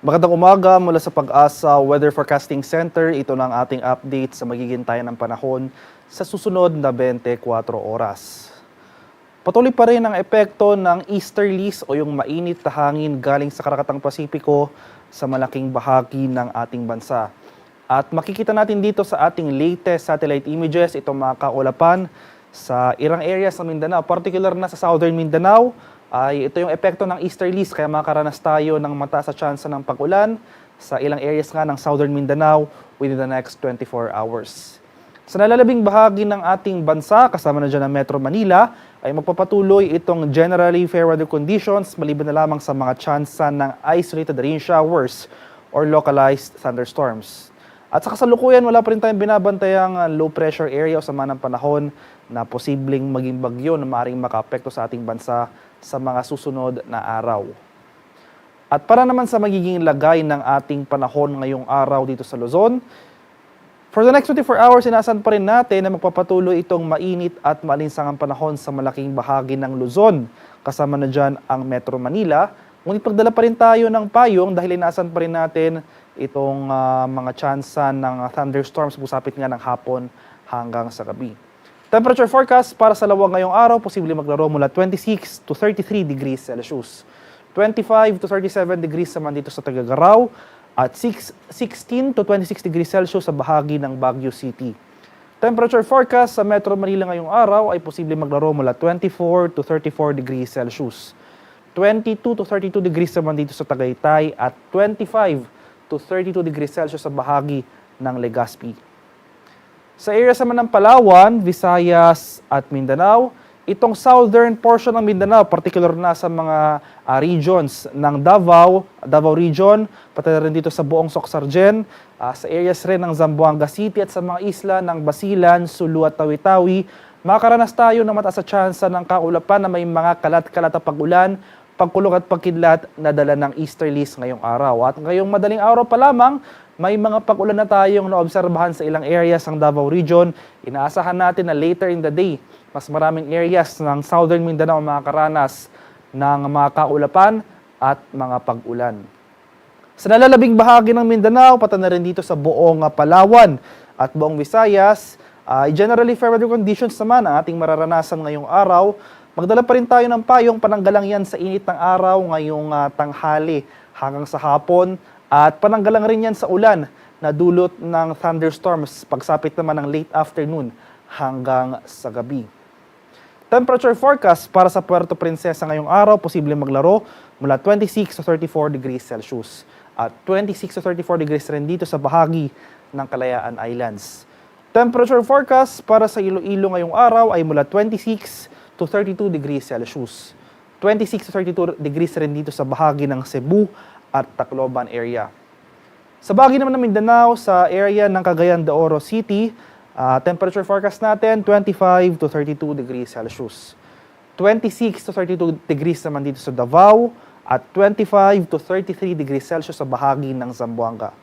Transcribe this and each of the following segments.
Magandang umaga mula sa Pag-asa Weather Forecasting Center. Ito na ang ating update sa magiging tayo ng panahon sa susunod na 24 oras. Patuloy pa rin ang epekto ng easterlies o yung mainit na hangin galing sa Karakatang Pasipiko sa malaking bahagi ng ating bansa. At makikita natin dito sa ating latest satellite images itong mga kaulapan sa ilang areas ng Mindanao, particular na sa southern Mindanao. Ito yung epekto ng easterlies kaya makaranas tayo ng mataas na tsansa ng pag-ulan sa ilang areas nga ng southern Mindanao within the next 24 hours. Sa nalalabing bahagi ng ating bansa, kasama na dyan ang Metro Manila, ay magpapatuloy itong generally fair weather conditions maliban na lamang sa mga tsansa ng isolated rain showers or localized thunderstorms. At sa kasalukuyan, wala pa rin tayong binabantayang low pressure area o sama ng panahon na posibleng maging bagyo na maaaring makaapekto sa ating bansa sa mga susunod na araw. At para naman sa magiging lagay ng ating panahon ngayong araw dito sa Luzon, for the next 24 hours, inasan pa rin natin na magpapatuloy itong mainit at maalinsangang panahon sa malaking bahagi ng Luzon. Kasama na dyan ang Metro Manila. Ngunit pagdala pa rin tayo ng payong dahil inasan pa rin natin itong mga tsansa ng thunderstorms busapit nga ng hapon hanggang sa gabi. Temperature forecast para sa Lawag ngayong araw, posibleng maglaro mula 26 to 33 degrees Celsius. 25 to 37 degrees naman dito sa Tagagaraw at 16 to 26 degrees Celsius sa bahagi ng Baguio City. Temperature forecast sa Metro Manila ngayong araw ay posibleng maglaro mula 24 to 34 degrees Celsius. 22 to 32 degrees naman dito sa Tagaytay at 25 to 32 degrees Celsius sa bahagi ng Legazpi. Sa areas naman ng Palawan, Visayas at Mindanao, itong southern portion ng Mindanao, particular na sa mga regions ng Davao region, pati na rin dito sa buong Soc-Sargen, sa areas rin ng Zamboanga City at sa mga isla ng Basilan, Sulu at Tawi-Tawi, makakaranas tayo ng mataas na tsansa ng kaulapan na may mga kalat-kalat na pag-ulan, pagkulog at pagkidlat na dala ng easterlies ngayong araw. At ngayong madaling araw pa lamang, may mga pag-ulan na tayong naobserbahan sa ilang areas ng Davao Region. Inaasahan natin na later in the day, mas maraming areas ng southern Mindanao makakaranas ng mga kaulapan at mga pag-ulan. Sa nalalabing bahagi ng Mindanao, pati na rin dito sa buong Palawan at buong Visayas, generally fair weather conditions naman ang ating mararanasan ngayong araw. Magdala pa rin tayo ng payong pananggalang yan sa init ng araw ngayong tanghali hanggang sa hapon. At pananggalang rin yan sa ulan na dulot ng thunderstorms pagsapit naman ng late afternoon hanggang sa gabi. Temperature forecast para sa Puerto Princesa ngayong araw, posibleng maglaro mula 26 to 34 degrees Celsius. At 26 to 34 degrees rin dito sa bahagi ng Kalayaan Islands. Temperature forecast para sa Iloilo ngayong araw ay mula 26 to 32 degrees Celsius. 26 to 32 degrees rin dito sa bahagi ng Cebu at Tacloban area. Sa bahagi naman ng Mindanao, sa area ng Cagayan de Oro City, temperature forecast natin 25 to 32 degrees Celsius. 26 to 32 degrees naman dito sa Davao at 25 to 33 degrees Celsius sa bahagi ng Zamboanga.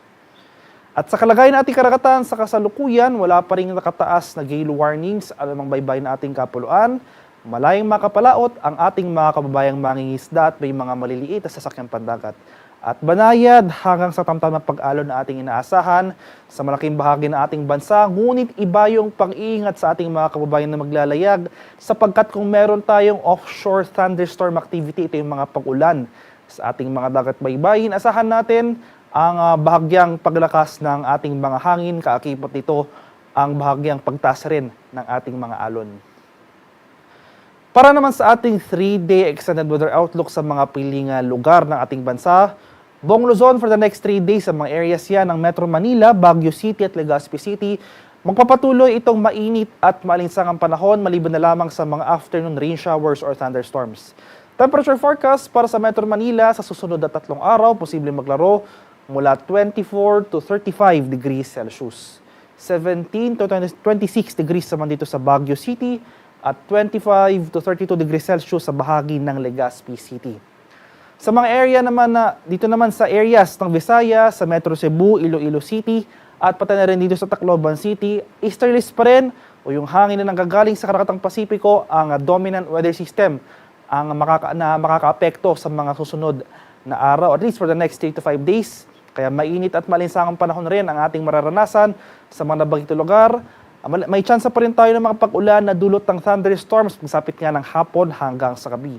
At sa kalagayan ng ating karagatan sa kasalukuyan, wala pa rin nakataas na gale warnings alamang baybay na ating kapuluan. Malayang makapalaot ang ating mga kababayang mangingisda at may mga maliliit na sasakyang pandagat. At banayad hanggang sa tamtamang pag-alon na ating inaasahan sa malaking bahagi ng ating bansa. Ngunit iba yung pag-iingat sa ating mga kababayan na maglalayag sapagkat kung meron tayong offshore thunderstorm activity, ito yung mga pag-ulan sa ating mga dagat baybayin. Asahan natin ang bahagyang paglakas ng ating mga hangin, kaakipot nito ang bahagyang pagtaas rin ng ating mga alon. Para naman sa ating 3-day extended weather outlook sa mga piling lugar ng ating bansa, buong Luzon for the next 3 days sa mga areas yan ng Metro Manila, Baguio City at Legazpi City, magpapatuloy itong mainit at maalinsangang panahon maliban na lamang sa mga afternoon rain showers or thunderstorms. Temperature forecast para sa Metro Manila sa susunod na 3 araw, posibleng maglaro mula 24 to 35 degrees Celsius. 17 to 26 degrees naman dito sa Baguio City at 25 to 32 degrees Celsius sa bahagi ng Legazpi City. Sa mga area naman dito naman sa areas ng Visayas, sa Metro Cebu, Iloilo City, at pati na rin dito sa Tacloban City, easterlies pa rin o yung hangin na nanggagaling sa Karakatang Pasipiko ang dominant weather system ang makakaapekto sa mga susunod na araw, at least for the next 3 to 5 days. Kaya mainit at malinsangang panahon rin ang ating mararanasan sa mga nabanggit lugar. May tsansa pa rin tayo ng mga pag-ulan na dulot ng thunderstorms masapit nga ng hapon hanggang sa gabi.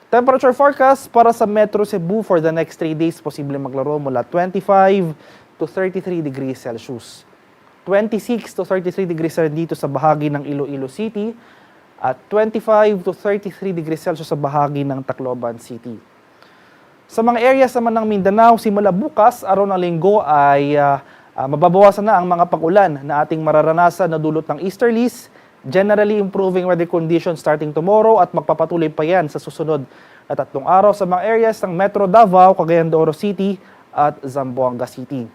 Temperature forecast para sa Metro Cebu for the next 3 days, posible maglaro mula 25 to 33 degrees Celsius. 26 to 33 degrees rin dito sa bahagi ng Iloilo City at 25 to 33 degrees Celsius sa bahagi ng Tacloban City. Sa mga areas naman ng Mindanao, simula bukas, araw ng linggo ay mababawasan na ang mga pag-ulan na ating mararanasan na dulot ng easterlies, generally improving weather conditions starting tomorrow at magpapatuloy pa yan sa susunod na 3 araw sa mga areas ng Metro Davao, Cagayan de Oro City at Zamboanga City.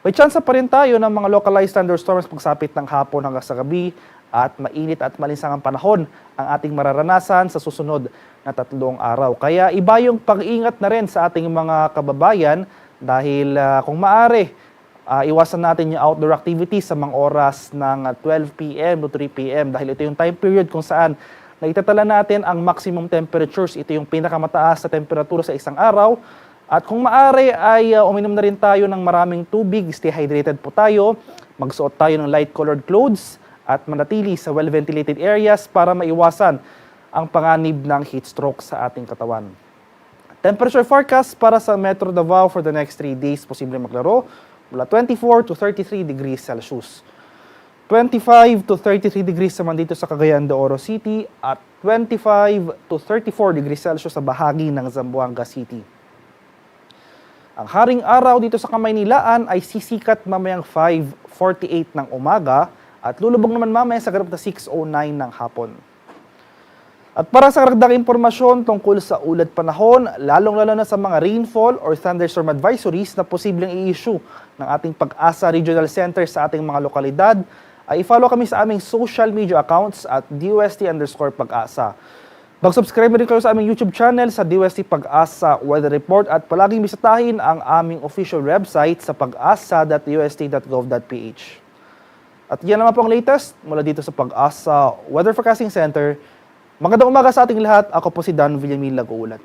May tsansa pa rin tayo ng mga localized thunderstorms pagsapit ng hapon hanggang sa gabi at mainit at malinsangang panahon ang ating mararanasan sa susunod na 3 araw. Kaya iba yung pag-ingat na rin sa ating mga kababayan dahil kung maaari, iwasan natin yung outdoor activities sa mga oras ng 12 p.m. to 3 p.m. dahil ito yung time period kung saan naitatala natin ang maximum temperatures. Ito yung pinakamataas na temperatura sa isang araw. At kung maaari ay uminom na rin tayo ng maraming tubig, stay hydrated po tayo, magsuot tayo ng light-colored clothes at manatili sa well-ventilated areas para maiwasan ang panganib ng heat stroke sa ating katawan. Temperature forecast para sa Metro Davao for the next 3 days, posible maglaro mula 24 to 33 degrees Celsius. 25 to 33 degrees naman dito sa Cagayan de Oro City at 25 to 34 degrees Celsius sa bahagi ng Zamboanga City. Ang haring araw dito sa Kamaynilaan ay sisikat mamayang 5:48 ng umaga at lulubog naman mamaya sa ganap na 6:09 ng hapon. At para sa karagdagang impormasyon tungkol sa ulat panahon, lalong-lalo na sa mga rainfall or thunderstorm advisories na posibleng i-issue ng ating Pag-asa Regional Center sa ating mga lokalidad, ay i-follow kami sa aming social media accounts at DOST_Pag-asa. Mag-subscribe rin kayo sa aming YouTube channel sa DOST Pag-asa Weather Report at palaging bisitahin ang aming official website sa pag-asa.dost.gov.ph. At yan naman po ang latest mula dito sa Pag-asa Weather Forecasting Center. Magandang umaga sa ating lahat. Ako po si Dan Villamil Laguulat.